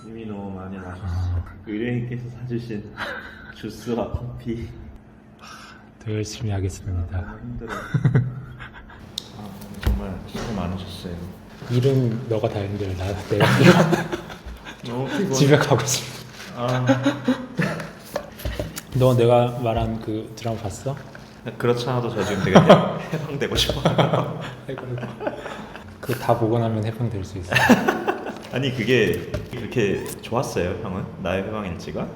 이미 너무 많이 마셨어. 의뢰인께서 사주신 주스와 커피. 더 열심히 하겠습니다. 너무 힘들어. 정말 수고 많으셨어요. 일은 너가 다 힘들어. 내가 너무 피곤해. 집에 가고 싶어. 아, 너 내가 말한 그 드라마 봤어? 그렇지 않아도 저 지금 되게 해방되고 싶어요. 그거 다 보고 나면 해방될 수 있어. 아니 그게 그렇게 좋았어요, 형은? 나의 해방일지가?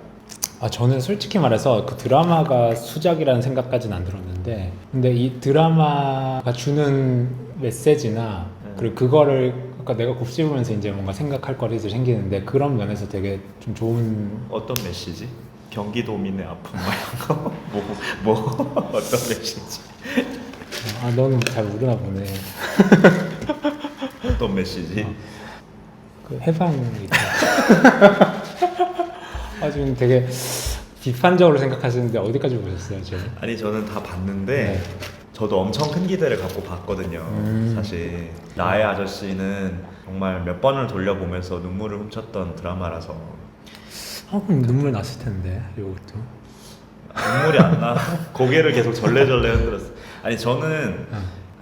아, 저는 솔직히 말해서 그 드라마가 수작이라는 생각까지는 안 들었는데, 근데 이 드라마가 주는 메시지나 그리고 그거를 아까 내가 곱씹으면서 이제 뭔가 생각할 거리들이 생기는데, 그런 면에서 되게 좀 좋은. 어떤 메시지? 경기도민의 아픔 막 이런 거? 뭐 어떤 메시지? 아, 너는 잘 모르나 보네. 어떤 메시지? 그 해방이다. 아, 지금 되게 비판적으로 생각하시는데 어디까지 보셨어요, 지금? 아니 저는 다 봤는데 네. 저도 엄청 큰 기대를 갖고 봤거든요. 사실 나의 아저씨는 정말 몇 번을 돌려보면서 눈물을 훔쳤던 드라마라서 아, 그럼 눈물 났을 텐데 이것도. 눈물이 안 나. 고개를 계속 절레절레 흔들었어. 아니 저는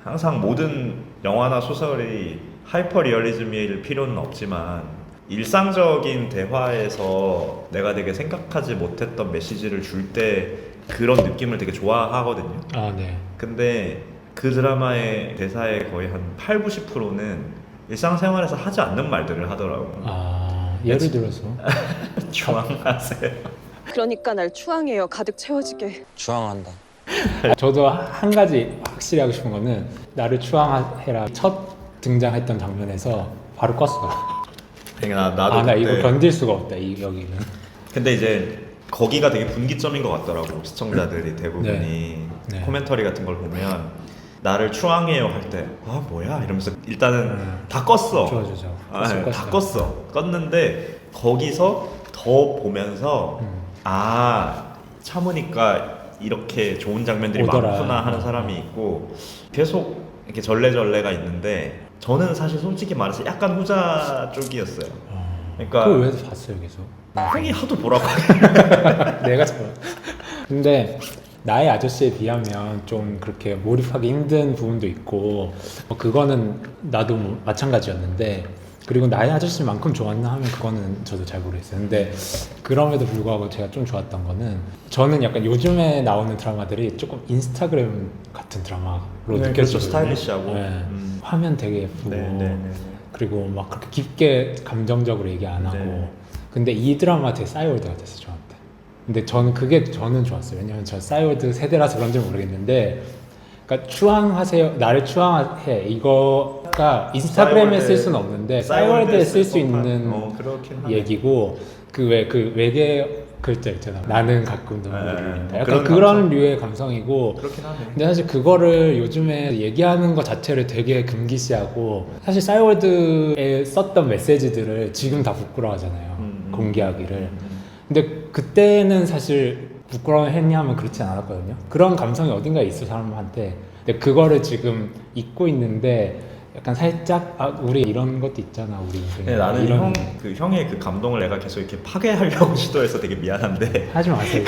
항상 모든 영화나 소설이 하이퍼 리얼리즘일 필요는 없지만 일상적인 대화에서 내가 되게 생각하지 못했던 메시지를 줄 때 그런 느낌을 되게 좋아하거든요. 아, 네. 근데 그 드라마의 대사의 거의 한 8, 90%는 일상생활에서 하지 않는 말들을 하더라고요. 아, 예를 들어서 추앙하세요. 그러니까 날 추앙해요. 가득 채워지게. 주황한다. 저도 한 가지 확실히 하고 싶은 거는 나를 추앙해라 첫 등장했던 장면에서 바로 껐어. 그러니까 나도 아, 나 그때 이거 견딜 수가 없다. 여기는. 근데 이제 거기가 되게 분기점인 것 같더라고. 시청자들이 대부분이 네. 코멘터리 같은 걸 보면 나를 추앙해요 할 때 아 뭐야 이러면서 일단은 다 껐어. 좋아지죠. 다 껐어. 껐는데 거기서 더 보면서 아 참으니까 이렇게 좋은 장면들이 오더라. 많구나 하는 사람이 있고 계속 이렇게 절레절레가 있는데 저는 사실 솔직히 말해서 약간 후자 쪽이었어요. 그러니까 그걸 왜 봤어요, 계속? 형이 하도 보라고 내가 잘. 근데 나의 아저씨에 비하면 좀 그렇게 몰입하기 힘든 부분도 있고, 뭐 그거는 나도 뭐 마찬가지였는데, 그리고 나의 아저씨만큼 좋았나 하면 그거는 저도 잘 모르겠어요. 근데 그럼에도 불구하고 제가 좀 좋았던 거는, 저는 약간 요즘에 나오는 드라마들이 조금 인스타그램 같은 드라마로 그렇죠. 느껴지거든요. 스타일리시하고. 네. 화면 되게 예쁘고, 네. 그리고 막 그렇게 깊게 감정적으로 얘기 안 하고. 네. 근데 이 드라마 되게 싸이월드 같았어, 저한테. 근데 저는 좋았어요. 왜냐면 저 싸이월드 세대라서 그런지 모르겠는데, 그러니까 추앙하세요, 나를 추앙해, 이거가 인스타그램에 쓸 수는 없는데 싸이월드에 쓸 수 있는 그렇긴 하네. 얘기고, 그 외계 글자 있잖아. 나는 가끔 눈물을 흘린다. 약간 그런 그런 감성. 류의 감성이고. 그렇긴 하네. 근데 사실 그거를 요즘에 얘기하는 것 자체를 되게 금기시하고, 사실 싸이월드에 썼던 메시지들을 지금 다 부끄러워하잖아요. 공개하기를. 근데 그때는 사실 부끄러워했냐 하면 그렇지 않았거든요. 그런 감성이 어딘가에 있어, 사람한테. 근데 그거를 지금 잊고 있는데 약간 살짝 우리 이런 것도 있잖아, 우리 인생에. 네, 나는 이런. 형의 그 감동을 내가 계속 이렇게 파괴하려고 시도해서 되게 미안한데 하지 마세요.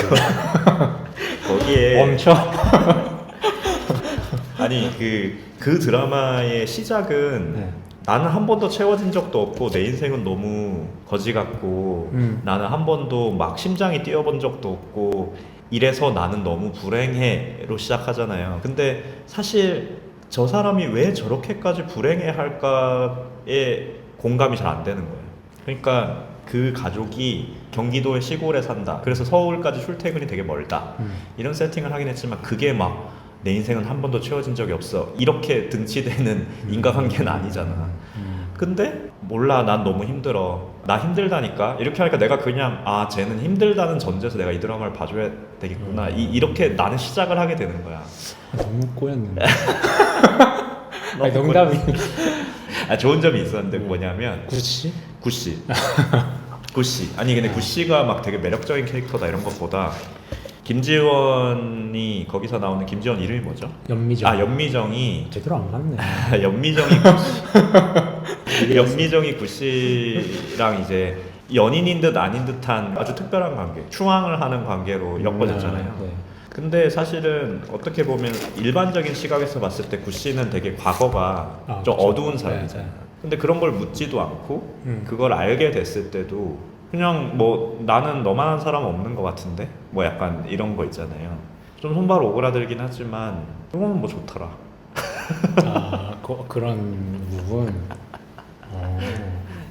거기에 멈춰. 아니 그 드라마의 시작은 네. 나는 한 번도 채워진 적도 없고 내 인생은 너무 거지 같고 나는 한 번도 막 심장이 뛰어본 적도 없고 이래서 나는 너무 불행해로 시작하잖아요. 근데 사실 저 사람이 왜 저렇게까지 불행해 할까에 공감이 잘 안 되는 거예요. 그러니까 그 가족이 경기도의 시골에 산다. 그래서 서울까지 출퇴근이 되게 멀다. 이런 세팅을 하긴 했지만 그게 막 내 인생은 한 번도 채워진 적이 없어. 이렇게 등치되는 인과관계는 아니잖아. 근데 몰라, 난 너무 힘들어. 나 힘들다니까. 이렇게 하니까 내가 그냥 쟤는 힘들다는 전제에서 내가 이 드라마를 봐줘야 되겠구나. 이렇게 나는 시작을 하게 되는 거야. 너무 꼬였는데. 아니, 농담이. 좋은 점이 있었는데 뭐냐면 구씨? 구씨. 구씨. 아니 근데 구씨가 막 되게 매력적인 캐릭터다 이런 것보다 김지원이 거기서 나오는 김지원 이름이 뭐죠? 연미정. 연미정이 제대로 안 맞네. 연미정이 구씨. 연미정이 구씨랑 이제 연인인 듯 아닌 듯한 아주 특별한 관계, 추앙을 하는 관계로 엮어졌잖아요. 네. 근데 사실은 어떻게 보면 일반적인 시각에서 봤을 때 구씨는 되게 과거가 좀 그렇죠. 어두운 사람이잖아요. 네. 근데 그런 걸 묻지도 않고 그걸 알게 됐을 때도 그냥 뭐 나는 너만한 사람 없는 것 같은데 뭐 약간 이런 거 있잖아요. 좀 손발 오그라들긴 하지만 그건 뭐 좋더라. 그런 부분.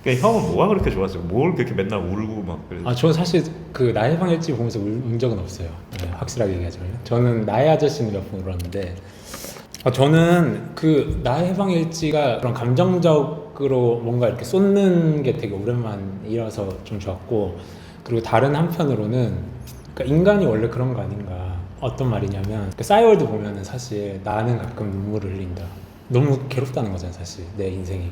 그러니까 형은 뭐가 그렇게 좋았어요? 뭘 그렇게 맨날 울고 막 그래? 저는 사실 그 나의 방 일지 보면서 운 적은 없어요. 네, 확실하게 얘기하자면 저는 나의 아저씨는 몇 번 울었는데 저는 그 나의 방 일지가 그런 감정적으로 뭔가 이렇게 쏟는 게 되게 오랜만이라서 좀 좋았고, 그리고 다른 한편으로는 그러니까 인간이 원래 그런 거 아닌가. 어떤 말이냐면 싸이월드 보면은 사실 나는 가끔 눈물을 흘린다. 너무 괴롭다는 거잖아요, 사실 내 인생이.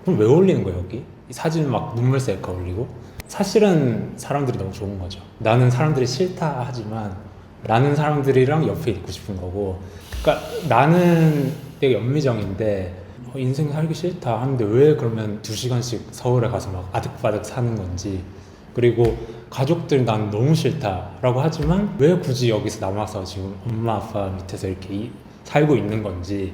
그럼 왜 올리는 거예요, 여기? 이 사진 막 눈물 셀카 올리고? 사실은 사람들이 너무 좋은 거죠. 나는 사람들이 싫다 하지만 나는 사람들이랑 옆에 있고 싶은 거고. 그러니까 나는 되게 연미정인데 인생 살기 싫다 하는데 왜 그러면 2시간씩 서울에 가서 막 아득바득 사는 건지, 그리고 가족들 난 너무 싫다라고 하지만 왜 굳이 여기서 남아서 지금 엄마 아빠 밑에서 이렇게 살고 있는 건지.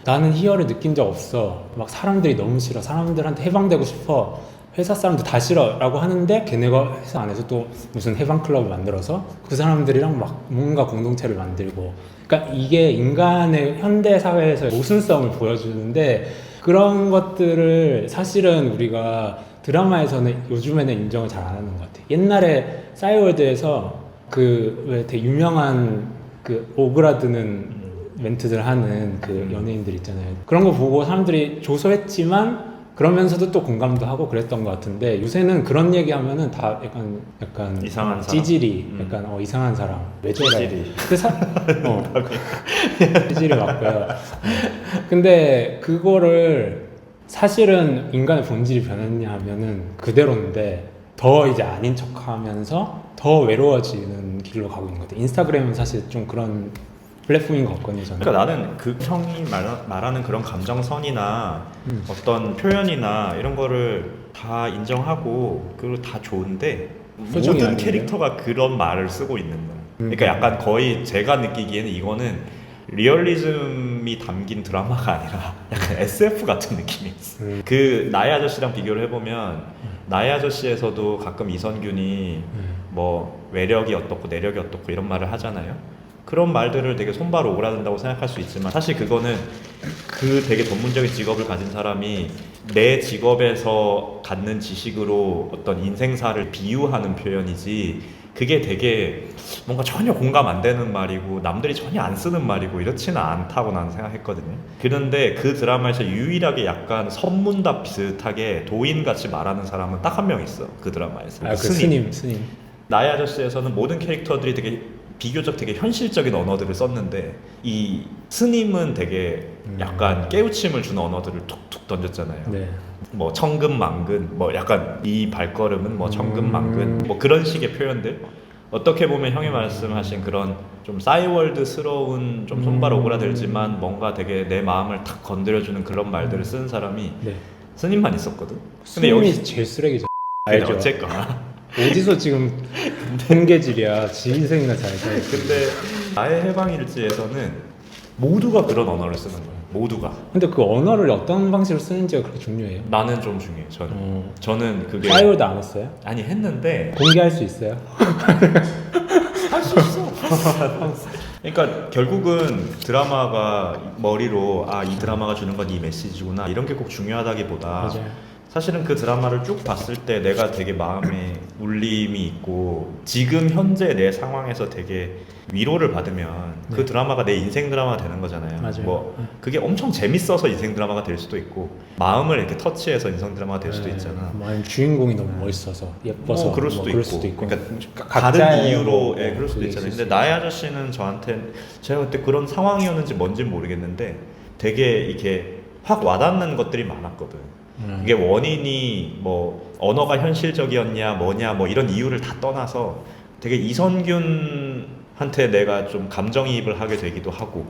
나는 희열을 느낀 적 없어. 막 사람들이 너무 싫어. 사람들한테 해방되고 싶어. 회사 사람들 다 싫어 라고 하는데 걔네가 회사 안에서 또 무슨 해방 클럽을 만들어서 그 사람들이랑 막 뭔가 공동체를 만들고. 그러니까 이게 인간의 현대 사회에서 모순성을 보여주는데, 그런 것들을 사실은 우리가 드라마에서는 요즘에는 인정을 잘 안 하는 것 같아요. 옛날에 싸이월드에서 그 왜 되게 유명한 그 오그라드는 멘트들 하는 그 연예인들 있잖아요. 그런 거 보고 사람들이 조소했지만 그러면서도 또 공감도 하고 그랬던 것 같은데, 요새는 그런 얘기하면은 다 약간 이상한 사람. 찌질이 약간 이상한 사람 왜 저래? 찌질이. 찌질이 맞고요. 근데 그거를 사실은 인간의 본질이 변했냐 하면은 그대로인데 더 이제 아닌 척하면서 더 외로워지는 길로 가고 있는 것 같아요. 인스타그램은 사실 좀 그런 플랫폼인 것 같거든요, 저는. 그러니까 나는 그 형이 말하는 그런 감정선이나 어떤 표현이나 이런 거를 다 인정하고 그리고 다 좋은데 표정이 모든 아닌데요? 캐릭터가 그런 말을 쓰고 있는 거야. 그러니까 약간 거의 제가 느끼기에는 이거는 리얼리즘이 담긴 드라마가 아니라 약간 SF 같은 느낌이 있어. 그 나의 아저씨랑 비교를 해보면 나의 아저씨에서도 가끔 이선균이 뭐 외력이 어떻고 내력이 어떻고 이런 말을 하잖아요. 그런 말들을 되게 손발 오그라든다고 생각할 수 있지만 사실 그거는 그 되게 전문적인 직업을 가진 사람이 내 직업에서 갖는 지식으로 어떤 인생사를 비유하는 표현이지, 그게 되게 뭔가 전혀 공감 안 되는 말이고 남들이 전혀 안 쓰는 말이고 이렇지는 않다고 나는 생각했거든요. 그런데 그 드라마에서 유일하게 약간 선문답 비슷하게 도인같이 말하는 사람은 딱 한 명 있어, 그 드라마에서. 그 스님. 나의 아저씨에서는 모든 캐릭터들이 되게 비교적 되게 현실적인 언어들을 썼는데 이 스님은 되게 약간 깨우침을 주는 언어들을 툭툭 던졌잖아요. 네. 뭐 천근만근, 뭐 약간 이 발걸음은 뭐 천근만근, 뭐 그런 식의 표현들. 어떻게 보면 형이 말씀하신 그런 좀 싸이월드스러운 좀 손발 오그라들지만 뭔가 되게 내 마음을 탁 건드려주는 그런 말들을 쓰는 사람이 네. 스님만 있었거든. 근데 스님이 여기 제일 쓰레기죠. 근데 알죠? 어쨌거나 어디서 지금 통계질이야. 지 인생이나 잘 살고. 근데 나의 해방일지에서는 모두가 그런 언어를 쓰는 거예요. 모두가. 근데 그 언어를 어떤 방식으로 쓰는지가 그렇게 중요해요. 나는 좀 중요해. 저는 그게 싸이월드 안 했어요? 아니 했는데 공개할 수 있어요? 할 수 있어. 그러니까 결국은 드라마가 머리로 이 드라마가 주는 건 이 메시지구나 이런 게 꼭 중요하다기보다 맞아요. 사실은 그 드라마를 쭉 봤을 때 내가 되게 마음에 울림이 있고 지금 현재 내 상황에서 되게 위로를 받으면 그 드라마가 내 인생 드라마가 되는 거잖아요. 맞아요. 뭐 그게 엄청 재밌어서 인생 드라마가 될 수도 있고 마음을 이렇게 터치해서 인생 드라마가 될 수도 있잖아. 뭐 아니면 주인공이 너무 멋있어서 예뻐서 뭐 그럴 수도 있고. 그러니까 다른 각자의 이유로 뭐, 그럴 수도 그게 있잖아요. 있을 근데 나의 아저씨는 저한테 제가 그때 그런 상황이었는지 뭔지는 모르겠는데 되게 이렇게 확 와닿는 것들이 많았거든. 이게 원인이 뭐 언어가 현실적이었냐 뭐냐 뭐 이런 이유를 다 떠나서 되게 이선균하고 한테 내가 좀 감정이입을 하게 되기도 하고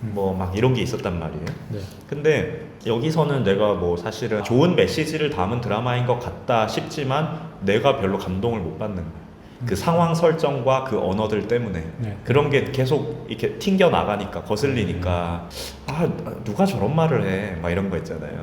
뭐 막 이런 게 있었단 말이에요. 네. 근데 여기서는 내가 뭐 사실은 좋은 메시지를 담은 드라마인 것 같다 싶지만 내가 별로 감동을 못 받는 거야. 그 상황 설정과 그 언어들 때문에 네. 그런 게 계속 이렇게 튕겨 나가니까 거슬리니까 아 누가 저런 말을 해 막 이런 거 있잖아요.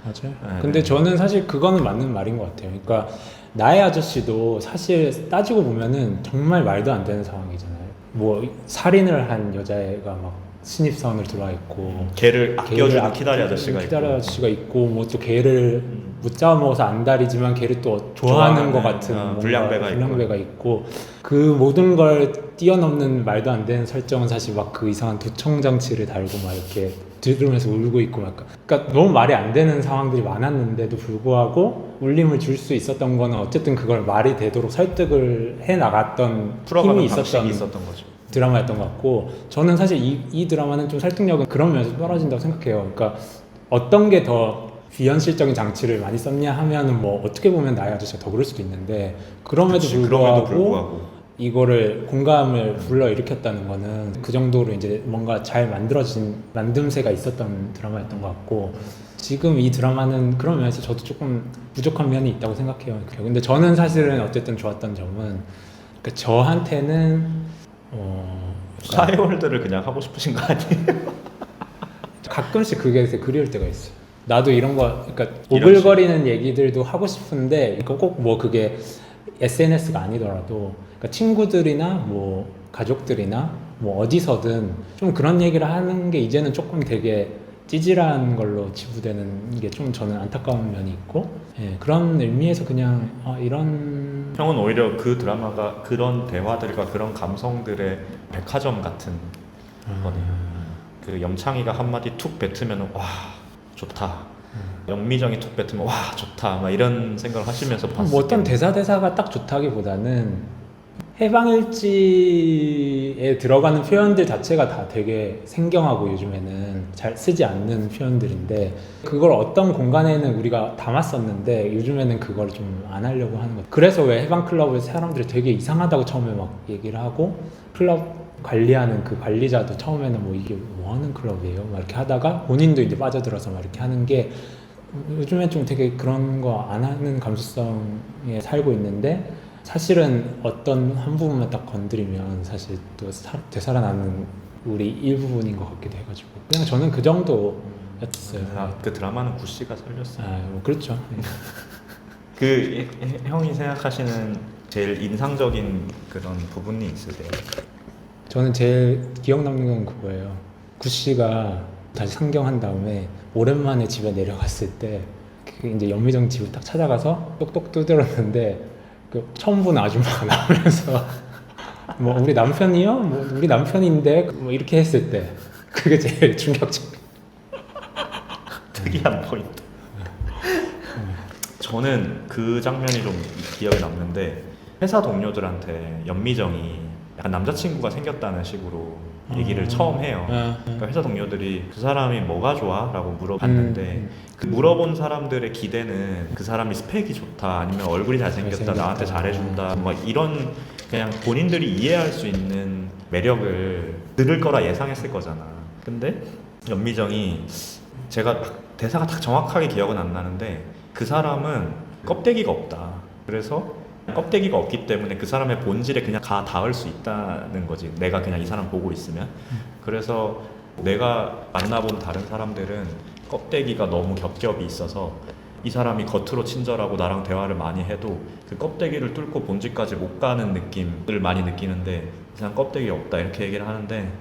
맞아요. 네, 근데 네. 저는 사실 그거는 맞는 말인 것 같아요. 그러니까 나의 아저씨도 사실 따지고 보면은 정말 말도 안 되는 상황이잖아요. 뭐 살인을 한 여자애가 막 신입사원을 들어와 있고 걔를 아껴주는 걔를 키다리 아저씨가 키다리 있고. 아저씨가 있고 뭐 또 걔를 못 잡아먹어서 안달이지만 걔를 또 좋아하는 것 같은 뭔가 불량배가 있고 그 모든 걸 뛰어넘는 말도 안 되는 설정은 사실 막 그 이상한 도청 장치를 달고 막 이렇게 들으면서 울고 있고 막 그러니까 너무 말이 안 되는 상황들이 많았는데도 불구하고 울림을 줄 수 있었던 거는 어쨌든 그걸 말이 되도록 설득을 해 나갔던 풀어가는 힘이 방식이 있었던 있었던 거죠. 드라마였던 것 같고 저는 사실 이 드라마는 좀 설득력은 그런 면에서 떨어진다고 생각해요. 그러니까 어떤 게 더 비현실적인 장치를 많이 썼냐 하면은 뭐 어떻게 보면 나의 아저씨가 더 그럴 수도 있는데 그럼에도 그치, 불구하고 이거를 공감을 불러일으켰다는 거는 그 정도로 이제 뭔가 잘 만들어진 만듦새가 있었던 드라마였던 것 같고 지금 이 드라마는 그런 면에서 저도 조금 부족한 면이 있다고 생각해요. 근데 저는 사실은 어쨌든 좋았던 점은 그러니까 저한테는 싸이월드를 그냥 하고 싶으신 거 아니에요? 가끔씩 그게 그리울 때가 있어요. 나도 이런 거, 그러니까 이런 오글거리는 얘기들도 하고 싶은데 꼭 뭐 그게 SNS가 아니더라도 그러니까 친구들이나 뭐 가족들이나 뭐 어디서든 좀 그런 얘기를 하는 게 이제는 조금 되게 찌질한 걸로 치부되는 게 좀 저는 안타까운 면이 있고 예, 그런 의미에서 그냥 이런 형은 오히려 그 드라마가 그런 대화들과 그런 감성들의 백화점 같은 거네요. 그 염창이가 한마디 툭 뱉으면 와 좋다. 영미정이 툭 뱉으면 와 좋다. 막 이런 생각을 하시면서 봤어요. 뭐 어떤 대사가 딱 좋다기보다는 해방일지에 들어가는 표현들 자체가 다 되게 생경하고 요즘에는 잘 쓰지 않는 표현들인데 그걸 어떤 공간에는 우리가 담았었는데 요즘에는 그걸 좀 안 하려고 하는 것 같아요. 그래서 왜 해방클럽을 사람들이 되게 이상하다고 처음에 막 얘기를 하고 클럽 관리하는 그 관리자도 처음에는 뭐 이게 뭐 하는 클럽이에요? 막 이렇게 하다가 본인도 이제 빠져들어서 막 이렇게 하는 게 요즘에 좀 되게 그런 거 안 하는 감수성에 살고 있는데 사실은 어떤 한 부분만 딱 건드리면 사실 또 되살아나는 우리 일부분인 것 같기도 해가지고 그냥 저는 그 정도였어요. 그 드라마는 구씨가 살렸어요. 뭐 그렇죠. 그 형이 생각하시는 제일 인상적인 그런 부분이 있으세요? 저는 제일 기억 남는 건 그거예요. 구씨가 다시 상경한 다음에 오랜만에 집에 내려갔을 때 그 이제 연미정 집을 딱 찾아가서 똑똑 두드렸는데 그 처음 본 아줌마가 나오면서 뭐 우리 남편이요? 뭐 우리 남편인데 뭐 이렇게 했을 때 그게 제일 충격적. 특이한 포인트. 저는 그 장면이 좀 기억에 남는데 회사 동료들한테 연미정이 약간 남자친구가 생겼다는 식으로 얘기를 처음 해요. 그러니까 회사 동료들이 그 사람이 뭐가 좋아? 라고 물어봤는데 그 물어본 사람들의 기대는 그 사람이 스펙이 좋다 아니면 얼굴이 잘생겼다 나한테 잘해준다 막 이런 그냥 본인들이 이해할 수 있는 매력을 들을 거라 예상했을 거잖아. 근데 연미정이 제가 대사가 딱 정확하게 기억은 안 나는데 그 사람은 껍데기가 없다. 그래서 껍데기가 없기 때문에 그 사람의 본질에 그냥 다 닿을 수 있다는 거지. 내가 그냥 이 사람 보고 있으면. 그래서 내가 만나본 다른 사람들은 껍데기가 너무 겹겹이 있어서 이 사람이 겉으로 친절하고 나랑 대화를 많이 해도 그 껍데기를 뚫고 본질까지 못 가는 느낌을 많이 느끼는데 이 사람 껍데기 없다 이렇게 얘기를 하는데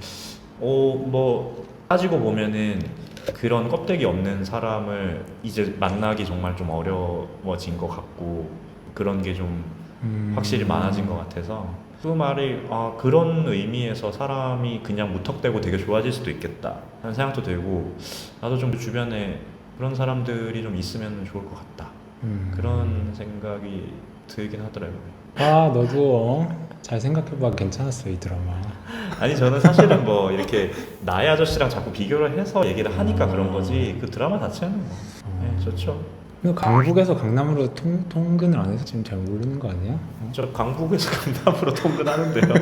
뭐 따지고 보면은 그런 껍데기 없는 사람을 이제 만나기 정말 좀 어려워진 것 같고 그런 게 좀 확실히 많아진 것 같아서 그 말이 그런 의미에서 사람이 그냥 무턱대고 되게 좋아질 수도 있겠다 하는 생각도 들고 나도 좀 주변에 그런 사람들이 좀 있으면 좋을 것 같다 그런 생각이 들긴 하더라고요. 너도 잘 생각해봐. 괜찮았어 이 드라마. 아니 저는 사실은 뭐 이렇게 나의 아저씨랑 자꾸 비교를 해서 얘기를 하니까 그런 거지 그 드라마 자체는 뭐 네, 좋죠. 강북에서 강남으로 통근을 안 해서 지금 잘 모르는 거 아니야? 저 강북에서 강남으로 통근하는데요.